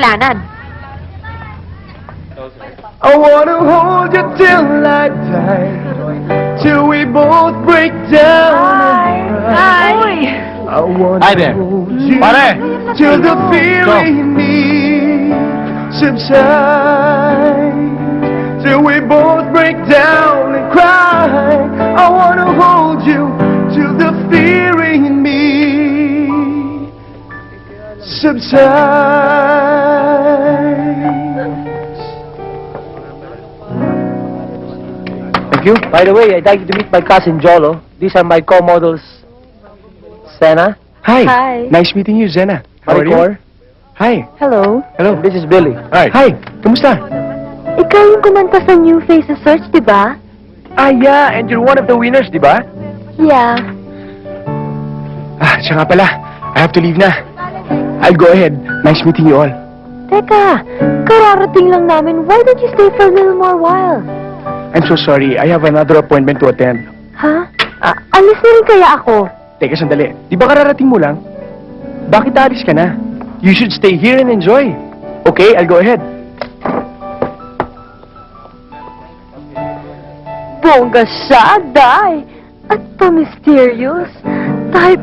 Lanan. I wanna hold you till I die, till we both break down and cry. I wanna Hi there. hold you Pare! till the fear Go. in me subside, till we both break down and cry. I wanna hold you till the fear in me subside. Thank you. By the way, I'd like you to meet my cousin Jolo. These are my co-models, Sena, Hi. Hi. Nice meeting you, Zena. How are you? Maricor. Hi. Hello. Hello. and this is Billy. Hi. Hi. Kamusta? Ikaw yung kumanta sa New Faces Search, di ba? Ah, yeah. And you're one of the winners, di ba? Yeah. Ah, siya nga pala. I have to leave na. I'll go ahead. Nice meeting you all. Teka, kararating lang namin. Why don't you stay for a little more while? I'm so sorry. I have another appointment to attend. Ha? Alis na rin kaya ako? Teka, sandali. Di ba kararating mo lang? Bakit alis ka na? You should stay here and enjoy. Okay, I'll go ahead. Bongga siya, Day. At pa-mysterious. Type